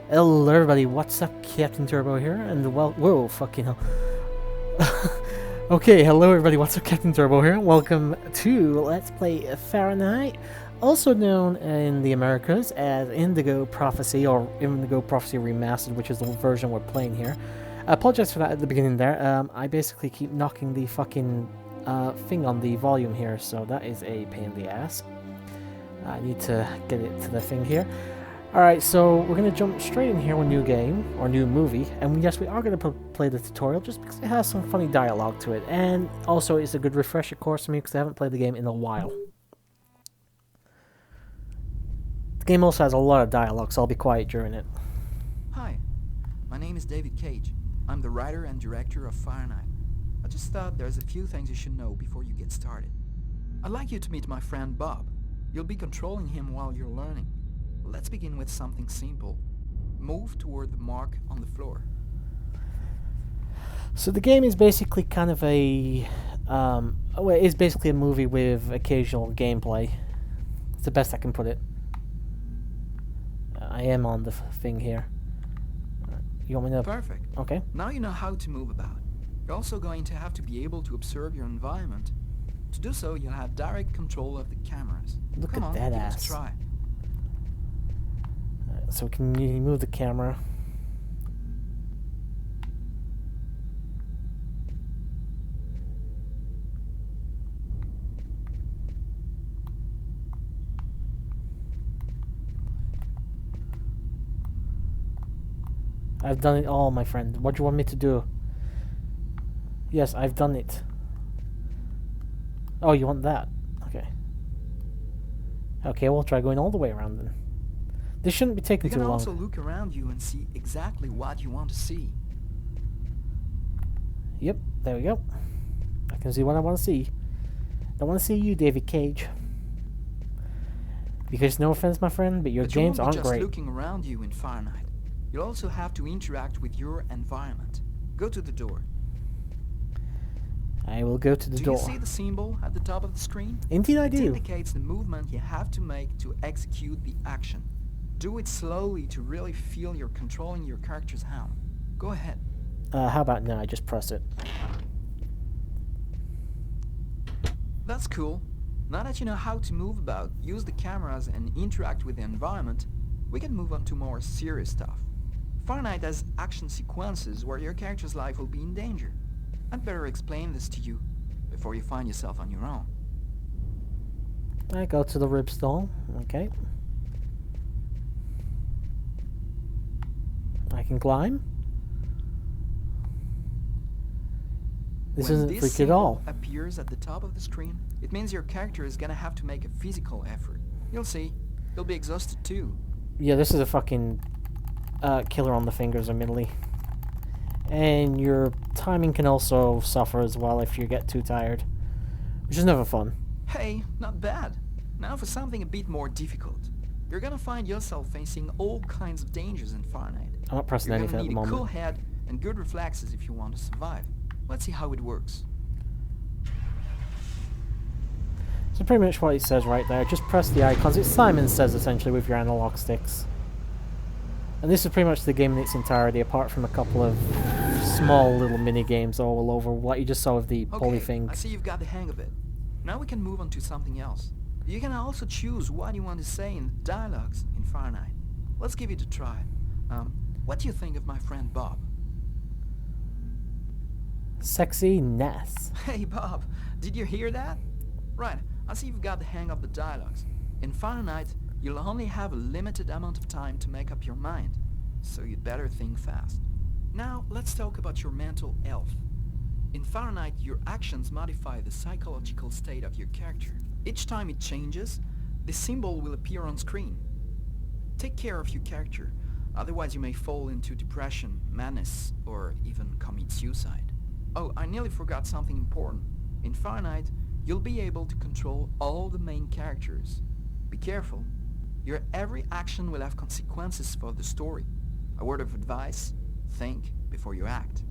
Hello everybody, what's up? Captain Turbo here, and whoa, fucking hell. Okay, hello everybody, what's up? Captain Turbo here, welcome to Let's Play Fahrenheit, also known in the Americas as Indigo Prophecy, or Indigo Prophecy Remastered, which is the version we're playing here. I apologize for that at the beginning there. I basically keep knocking the fucking thing on the volume here, so that is a pain in the ass. I need to get it to the thing here. Alright, so we're going to jump straight in here with new game, or new movie, and yes, we are going to play the tutorial just because it has some funny dialogue to it, and also it's a good refresher course for me because I haven't played the game in a while. The game also has a lot of dialogue, so I'll be quiet during it. Hi, my name is David Cage. I'm the writer and director of Fahrenheit. I just thought there's a few things you should know before you get started. I'd like you to meet my friend Bob. You'll be controlling him while you're learning. Let's begin with something simple. Move toward the mark on the floor. So the game is basically kind of a... well, it is basically a movie with occasional gameplay. It's the best I can put it. I am on the thing here. You want me to... Perfect. Okay. Now you know how to move about. You're also going to have to be able to observe your environment. To do so, you'll have direct control of the cameras. Look Come at on, that give ass. it a try. So we can move the camera. I've done it all, my friend. What do you want me to do? Yes, I've done it. Oh, you want that? Okay. Okay, we'll try going all the way around then. This shouldn't be taking You too can long. also look around you and see exactly what you want to see. Yep, there we go. I can see what I want to see. I want to see you, David Cage. Because no offense, my friend, but your But games you won't aren't be just great. looking around you in Fahrenheit. You'll also have to interact with your environment. Go to the door. I will go to the Do door. you see the symbol at the top of the screen? Indeed I It do. indicates the movement you have to make to execute the action. Do it slowly to really feel you're controlling your character's hand. Go ahead. How about now? I just press it. That's cool. Now that you know how to move about, use the cameras and interact with the environment, we can move on to more serious stuff. Fahrenheit has action sequences where your character's life will be in danger. I'd better explain this to you before you find yourself on your own. I go to the rib stall. Okay. I can climb. This When isn't this freaky at symbol all. appears at the top of the screen, it means your character is gonna have to make a physical effort. You'll see. You'll be exhausted too. Yeah, this is a fucking killer on the fingers, admittedly. And your timing can also suffer as well if you get too tired, which is never fun. Hey, not bad. Now for something a bit more difficult. You're gonna find yourself facing all kinds of dangers in Fahrenheit. I'm not pressing You're anything gonna at the need a moment. cool head and good reflexes if you want to survive. Let's see how it works. So pretty much what it says right there, just press the icons. It's Simon Says essentially with your analog sticks. And this is pretty much the game in its entirety, apart from a couple of small little mini games all over, what you just saw with the poly Okay, thing. I see you've got the hang of it. Now we can move on to something else. You can also choose what you want to say in the dialogues in Fahrenheit. Let's give it a try. What do you think of my friend Bob? Sexy Ness. Hey Bob, did you hear that? Right, I see you've got the hang of the dialogues. In Fahrenheit, you'll only have a limited amount of time to make up your mind, so you'd better think fast. Now, let's talk about your mental health. In Fahrenheit, your actions modify the psychological state of your character. Each time it changes, the symbol will appear on screen. Take care of your character, otherwise you may fall into depression, madness, or even commit suicide. Oh, I nearly forgot something important. In Fahrenheit, you'll be able to control all the main characters. Be careful. Your every action will have consequences for the story. A word of advice, think before you act.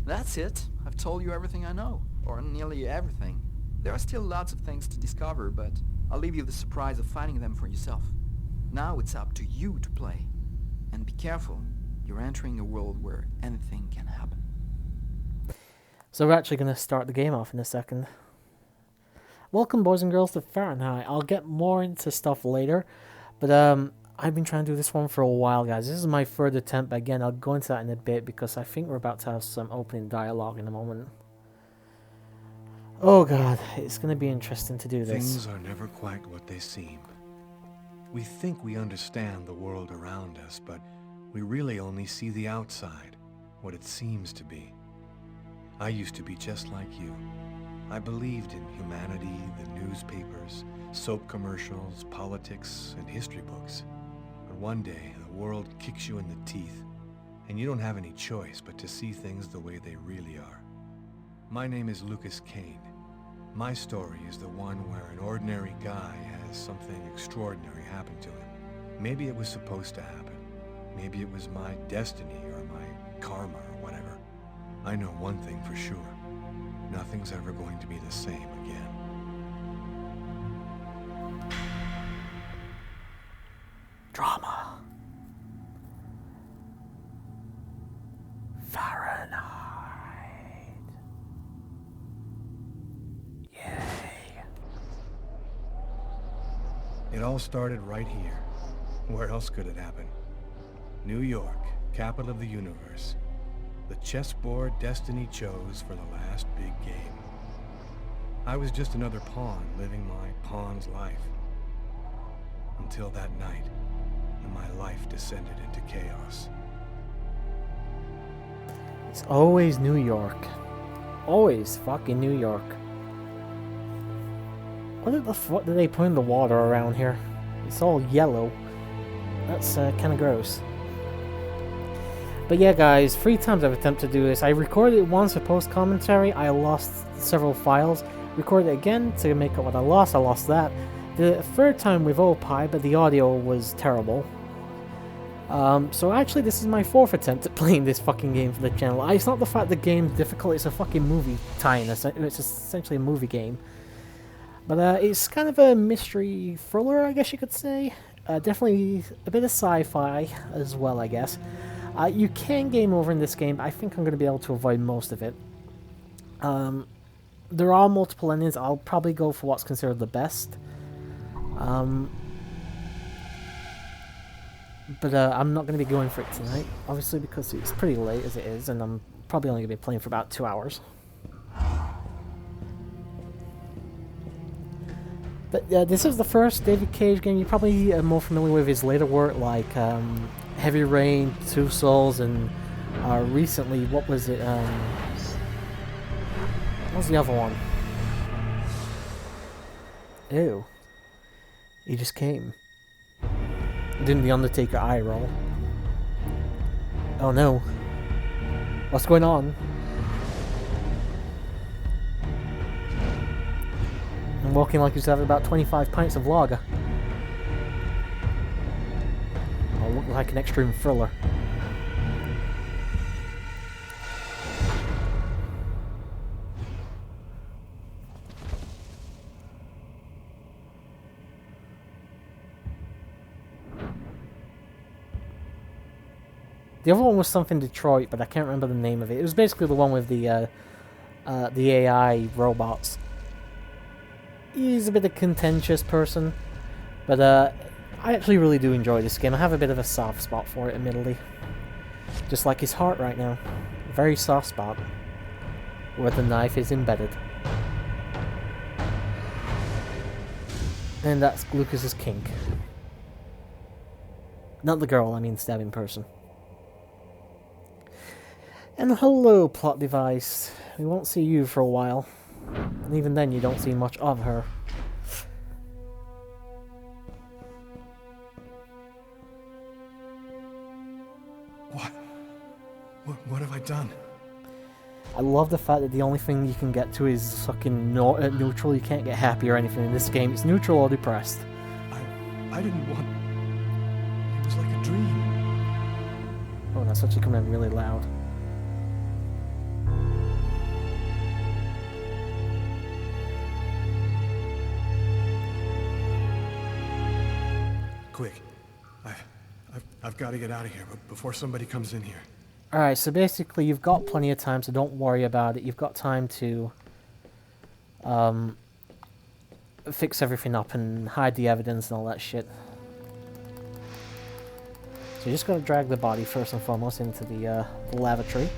That's it. I've told you everything I know, or nearly everything. There are still lots of things to discover, but I'll leave you the surprise of finding them for yourself. Now it's up to you to play. And be careful. You're entering a world where anything can happen. So we're actually going to start the game off in a second. Welcome, boys and girls, to Fahrenheit. I'll get more into stuff later, but I've been trying to do this one for a while, guys. This is my third attempt, but again, I'll go into that in a bit because I think we're about to have some opening dialogue in a moment. Oh god, it's going to be interesting to do this. Things are never quite what they seem. We think we understand the world around us, but we really only see the outside, what it seems to be. I used to be just like you. I believed in humanity, the newspapers, soap commercials, politics, and history books. But one day, the world kicks you in the teeth, and you don't have any choice but to see things the way they really are. My name is Lucas Kane. My story is the one where an ordinary guy has something extraordinary happen to him. Maybe it was supposed to happen. Maybe it was my destiny or my karma or whatever. I know one thing for sure. Nothing's ever going to be the same again. Drama. Fahrenheit. Yay. It all started right here. Where else could it happen? New York, capital of the universe. The chessboard destiny chose for the last big game. I was just another pawn living my pawn's life. Until that night, when my life descended into chaos. It's always New York. Always fucking New York. What the fuck do they put in the water around here? It's all yellow. That's kind of gross. But yeah, guys, 3 times I've attempted to do this. I recorded it once for post-commentary. I lost several files. Recorded it again to make up what I lost. I lost that. The 3rd time with OPI, but the audio was terrible. So actually, this is my 4th attempt at playing this fucking game for the channel. It's not the fact the game's difficult. It's a fucking movie tie-in. It's essentially a movie game. But it's kind of a mystery thriller, I guess you could say. Definitely a bit of sci-fi as well, I guess. You can game over in this game, but I think I'm going to be able to avoid most of it. There are multiple endings. I'll probably go for what's considered the best. But I'm not going to be going for it tonight, obviously, because it's pretty late as it is, and I'm probably only going to be playing for about 2 hours. But this is the first David Cage game. You're probably more familiar with his later work, like Heavy Rain, Two Souls, and recently, what was it? What was the other one? Ew. He just came. Doing the Undertaker eye roll. Oh no. What's going on? I'm walking like he's having about 25 pints of lager. I'll look like an extreme thriller. The other one was something Detroit, but I can't remember the name of it. It was basically the one with the AI robots. He's a bit of a contentious person, but I actually really do enjoy this game. I have a bit of a soft spot for it, admittedly. Just like his heart right now. A very soft spot, where the knife is embedded. And that's Lucas's kink. Not the girl, I mean stabbing person. And hello, plot device. We won't see you for a while. And even then, you don't see much of her. What have I done? I love the fact that the only thing you can get to is fucking neutral. You can't get happy or anything in this game. It's neutral or depressed. I didn't want... It was like a dream. Oh, that's actually coming in really loud. Quick. I've got to get out of here before somebody comes in here. Alright, so basically you've got plenty of time, so don't worry about it. You've got time to fix everything up and hide the evidence and all that shit. So you just gotta drag the body first and foremost into the lavatory.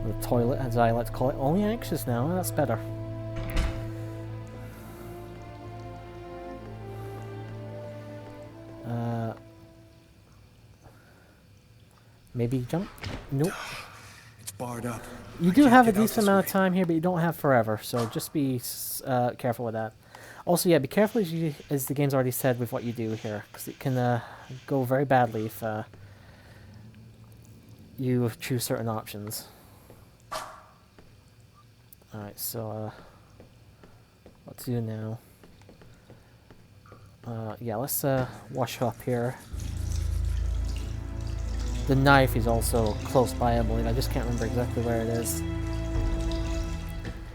The toilet, as I like to call it. Only anxious now, that's better. Maybe jump? Nope. It's barred up. You do have a decent amount of time here, but you don't have forever, so just be careful with that. Also, yeah, be careful as the game's already said with what you do here, because it can go very badly if you choose certain options. Alright, so what to do now? Yeah, let's wash up here. The knife is also close by, I believe. I just can't remember exactly where it is.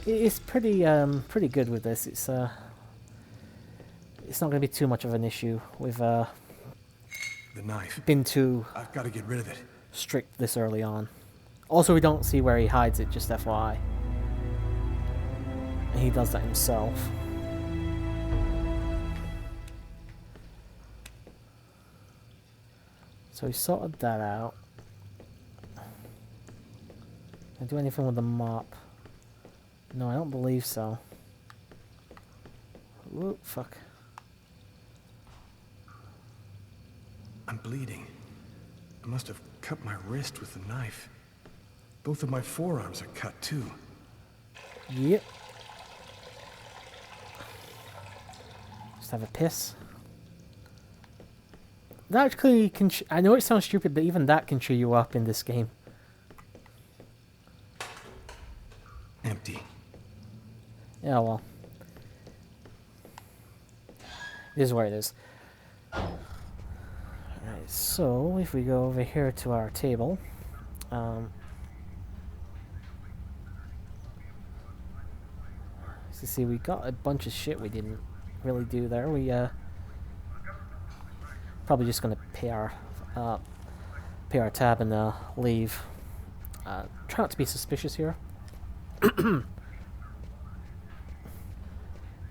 It's pretty good with this. It's not going to be too much of an issue. We've the knife. Been too I've got to get rid of it. Strict this early on. Also, we don't see where he hides it, just FYI. And he does that himself. So he sorted that out. Can I do anything with the mop? No, I don't believe so. Whoop, fuck. I'm bleeding. I must have cut my wrist with the knife. Both of my forearms are cut too. Yep. Just have a piss. That actually can... I know it sounds stupid, but even that can cheer you up in this game. Empty. Yeah, well. It is where it is. Alright, so if we go over here to our table... so see, we got a bunch of shit we didn't really do there. We, probably just gonna pay our tab and leave. Try not to be suspicious here.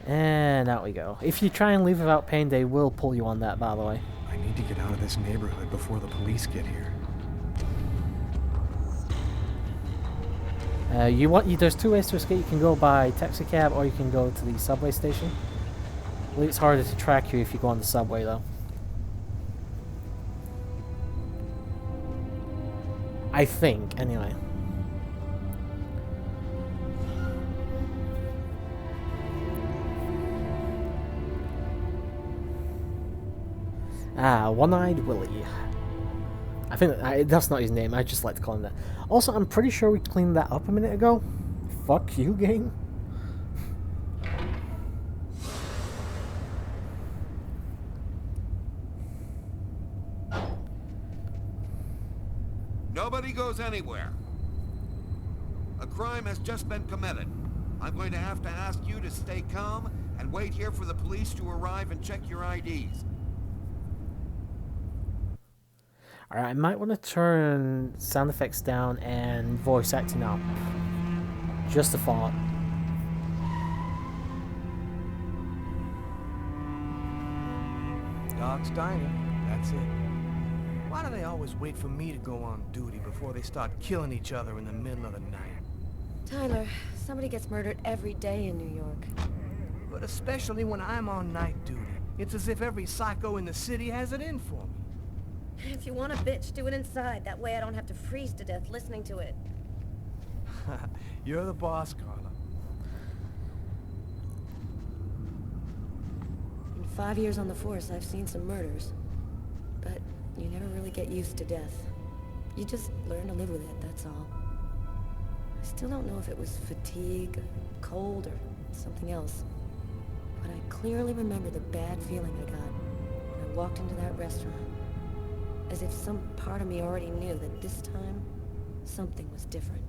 And out we go. If you try and leave without paying, they will pull you on that, by the way. I need to get out of this neighborhood before the police get here. There's two ways to escape. You can go by taxi cab, or you can go to the subway station. I believe it's harder to track you if you go on the subway, though. I think, anyway. One-Eyed Willie. I think that's not his name, I just like to call him that. Also, I'm pretty sure we cleaned that up a minute ago. Fuck you, gang. Nobody goes anywhere. A crime has just been committed. I'm going to have to ask you to stay calm and wait here for the police to arrive and check your IDs. Alright, I might want to turn sound effects down and voice acting up. Just a thought. Dog's Diner, that's it. Why do they always wait for me to go on duty before they start killing each other in the middle of the night? Tyler, somebody gets murdered every day in New York. But especially when I'm on night duty. It's as if every psycho in the city has it in for me. If you want a bitch, do it inside. That way I don't have to freeze to death listening to it. You're the boss, Carla. In 5 years on the force, I've seen some murders. But you never really get used to death. You just learn to live with it, that's all. I still don't know if it was fatigue, cold, or something else. But I clearly remember the bad feeling I got when I walked into that restaurant. As if some part of me already knew that this time, something was different.